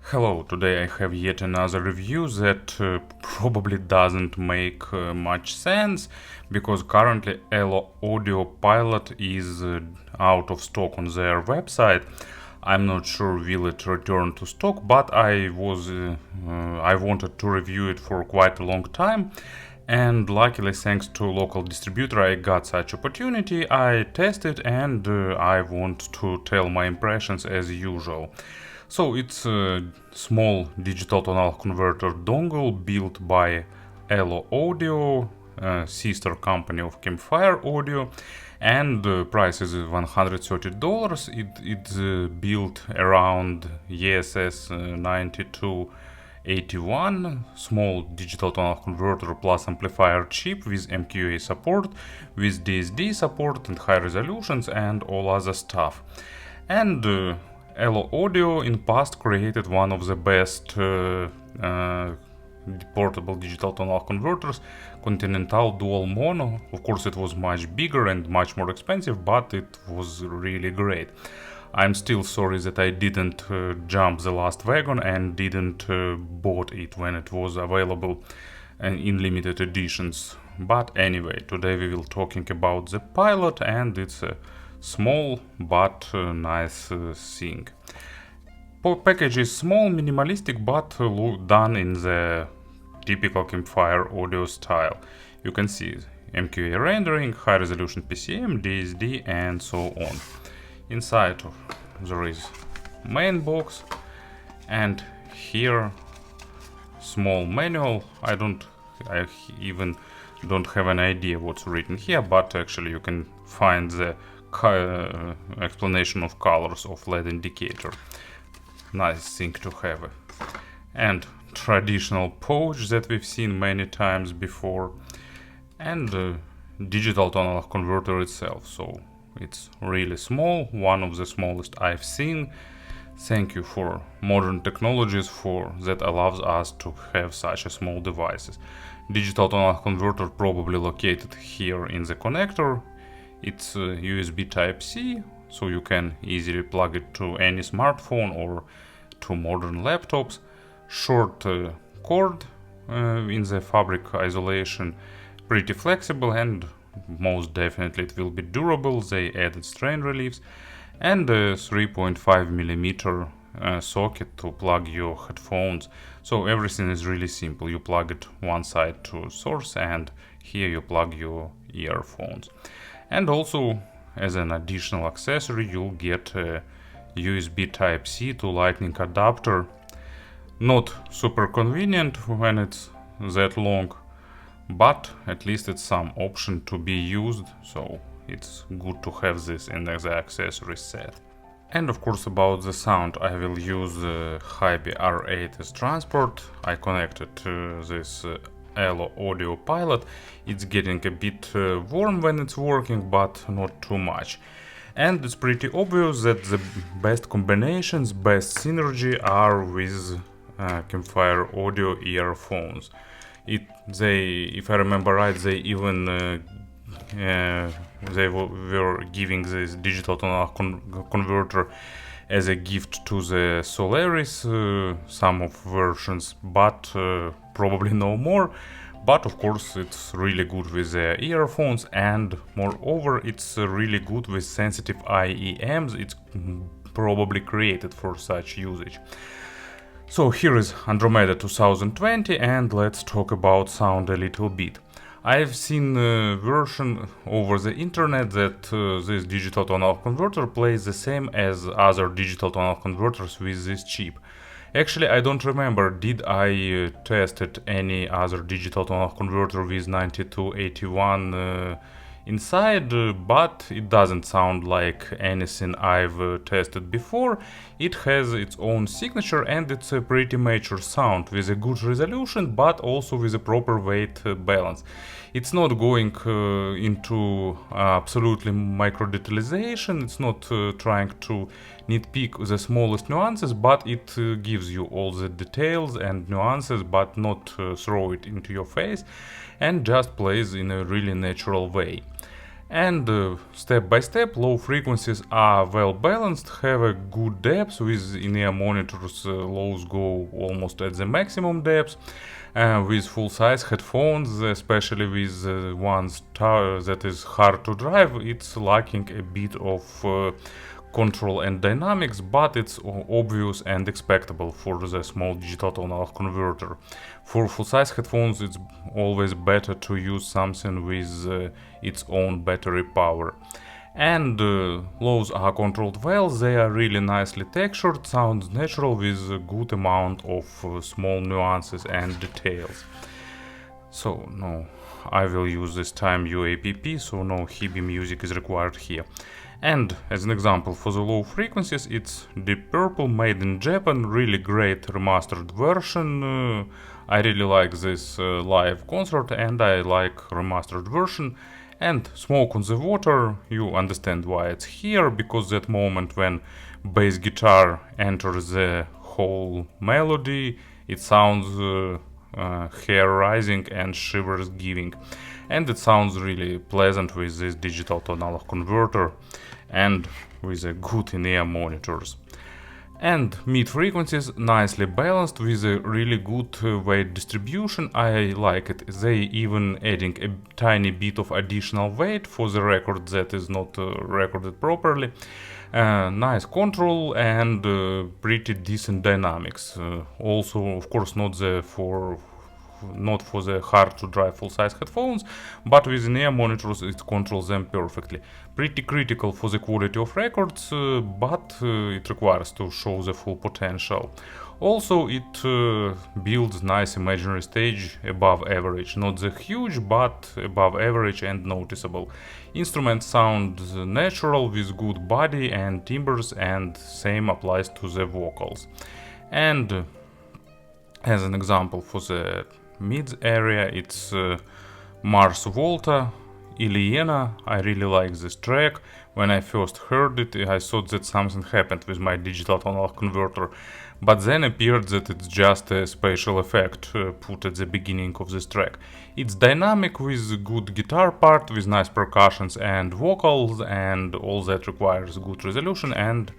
Hello, today I have yet another review that probably doesn't make much sense because currently ALO Audio Pilot is out of stock on their website. I'm not sure will it return to stock, but I wanted to review it for quite a long time, and luckily thanks to local distributor I got such opportunity. I tested and I want to tell my impressions as usual. So it's a small digital tonal converter dongle built by ALO Audio, sister company of Campfire Audio, and the price is $130. It's built around ESS 9281, small digital tonal converter plus amplifier chip with MQA support, with DSD support and high resolutions and all other stuff. And ALO Audio in past created one of the best portable digital tonal converters, Continental Dual Mono. Of course it was much bigger and much more expensive, but it was really great. I'm still sorry that I didn't jump the last wagon and didn't bought it when it was available in limited editions. But anyway, today we will talking about the Pilot, and it's a small but nice thing. Package is small, minimalistic, but done in the typical Campfire Audio style. You can see MQA rendering, high resolution PCM, DSD, and so on. Inside there is main box, and here small manual. I even don't have an idea what's written here, but actually you can find the explanation of colors of LED indicator. Nice thing to have. And traditional pouch that we've seen many times before, and digital tonal converter itself. So it's really small, one of the smallest I've seen. Thank you for modern technologies that allows us to have such a small devices. Digital tonal converter probably located here in the connector. It's USB Type-C, so you can easily plug it to any smartphone or to modern laptops. Short cord in the fabric isolation, pretty flexible, and most definitely it will be durable. They added strain reliefs, and a 3.5mm socket to plug your headphones. So everything is really simple. You plug it one side to source, and here you plug your earphones. And also, as an additional accessory, you'll get a USB Type-C to Lightning adapter. Not super convenient when it's that long, but at least it's some option to be used, so it's good to have this in the accessory set. And of course, about the sound, I will use the Hibi R8 as transport. I connected this ALO Audio Pilot. It's getting a bit warm when it's working, but not too much. And it's pretty obvious that the best combinations, best synergy are with Campfire Audio earphones. If I remember right, they even they were giving this digital tonal converter as a gift to the Solaris, some of versions, but probably no more. But of course it's really good with the earphones, and moreover it's really good with sensitive IEMs. It's probably created for such usage. So here is Andromeda 2020, and let's talk about sound a little bit. I've seen a version over the internet that this digital tonal converter plays the same as other digital tonal converters with this chip. Actually, I don't remember, did I tested any other digital tonal converter with 9281 inside, but it doesn't sound like anything I've tested before. It has its own signature, and it's a pretty mature sound with a good resolution, but also with a proper weight balance. It's not going into absolutely micro detailization. It's not trying to nitpick the smallest nuances, but it gives you all the details and nuances, but not throw it into your face, and just plays in a really natural way. And step by step, low frequencies are well balanced, have a good depth. With in-ear monitors, lows go almost at the maximum depth. With full-size headphones, especially with ones that is hard to drive, it's lacking a bit of control and dynamics, but it's obvious and expectable for the small digital to analog converter. For full-size headphones, it's always better to use something with its own battery power. And lows are controlled well, they are really nicely textured, sounds natural with a good amount of small nuances and details. So no, I will use this time UAPP, so no Hibi music is required here. And as an example for the low frequencies, it's Deep Purple made in Japan, really great remastered version. I really like this live concert and I like remastered version. And Smoke on the Water, you understand why it's here, because that moment when bass guitar enters the whole melody, it sounds hair rising and shivers giving. And it sounds really pleasant with this digital to analog converter and with a good in-ear monitors. And mid frequencies nicely balanced with a really good weight distribution. I like it. They even adding a tiny bit of additional weight for the record that is not recorded properly. Nice control and pretty decent dynamics. Also, of course, not for the hard to drive full-size headphones, but with in-ear monitors it controls them perfectly. Pretty critical for the quality of records, but it requires to show the full potential. Also, it builds nice imaginary stage above average, not the huge, but above average and noticeable. Instruments sound natural with good body and timbres, and same applies to the vocals. And as an example for the mids area, it's Mars Volta, Ilyena. I really like this track. When I first heard it, I thought that something happened with my digital to analog converter, but then appeared that it's just a special effect put at the beginning of this track. It's dynamic with good guitar part, with nice percussions and vocals, and all that requires good resolution, and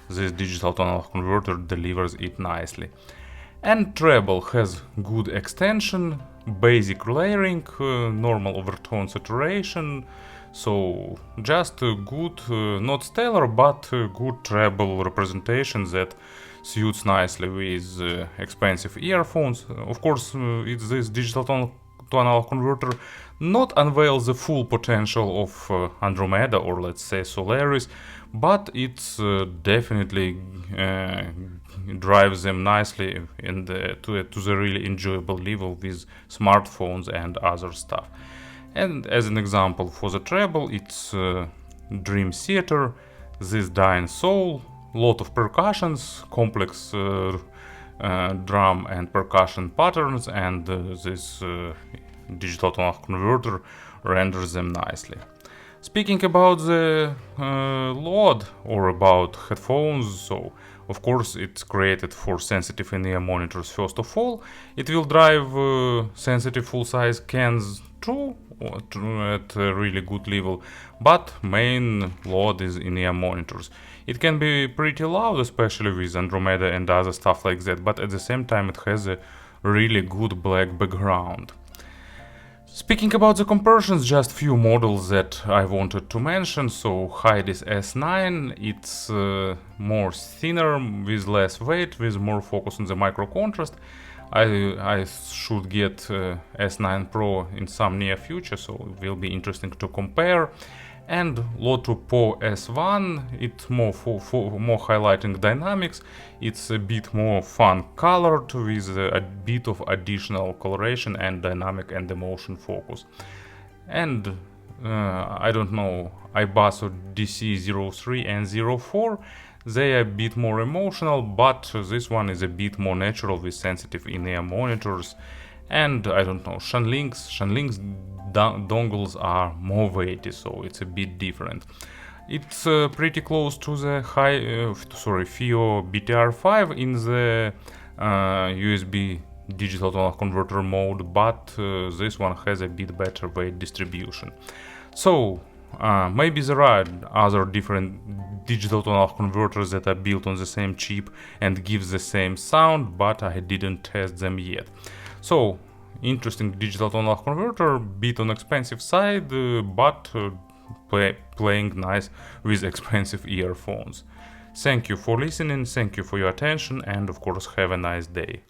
this digital to analog converter delivers it nicely. And treble has good extension, basic layering, normal overtone saturation, so just good, not stellar, but good treble representation that suits nicely with expensive earphones. Of course, it's this digital to analog converter not unveils the full potential of Andromeda or let's say Solaris, but it's definitely drives them nicely in to the really enjoyable level with smartphones and other stuff. And as an example for the treble, it's Dream Theater, this Dying Soul, lot of percussions, complex drum and percussion patterns, and this digital to analog converter renders them nicely. Speaking about the load or about headphones, so of course it's created for sensitive in-ear monitors first of all. It will drive sensitive full-size cans too at a really good level, but main load is in-ear monitors. It can be pretty loud, especially with Andromeda and other stuff like that, but at the same time it has a really good black background. Speaking about the comparisons, just few models that I wanted to mention. So Heidi's S9, it's more thinner, with less weight, with more focus on the micro contrast. I should get S9 Pro in some near future, so it will be interesting to compare. And Loto Po S1, it's more more highlighting dynamics. It's a bit more fun colored with a bit of additional coloration and dynamic and emotion focus. And I don't know, iBasso DC03 and 04, they are a bit more emotional, but this one is a bit more natural with sensitive in-ear monitors. And I don't know, Shanling's dongles are more weighty, so it's a bit different. It's pretty close to the FIO BTR5 in the USB digital to analog converter mode, but this one has a bit better weight distribution. So Maybe there are other different digital to analog converters that are built on the same chip and give the same sound, but I didn't test them yet. So, interesting digital to analog converter, bit on expensive side, but playing nice with expensive earphones. Thank you for listening, thank you for your attention, and of course have a nice day.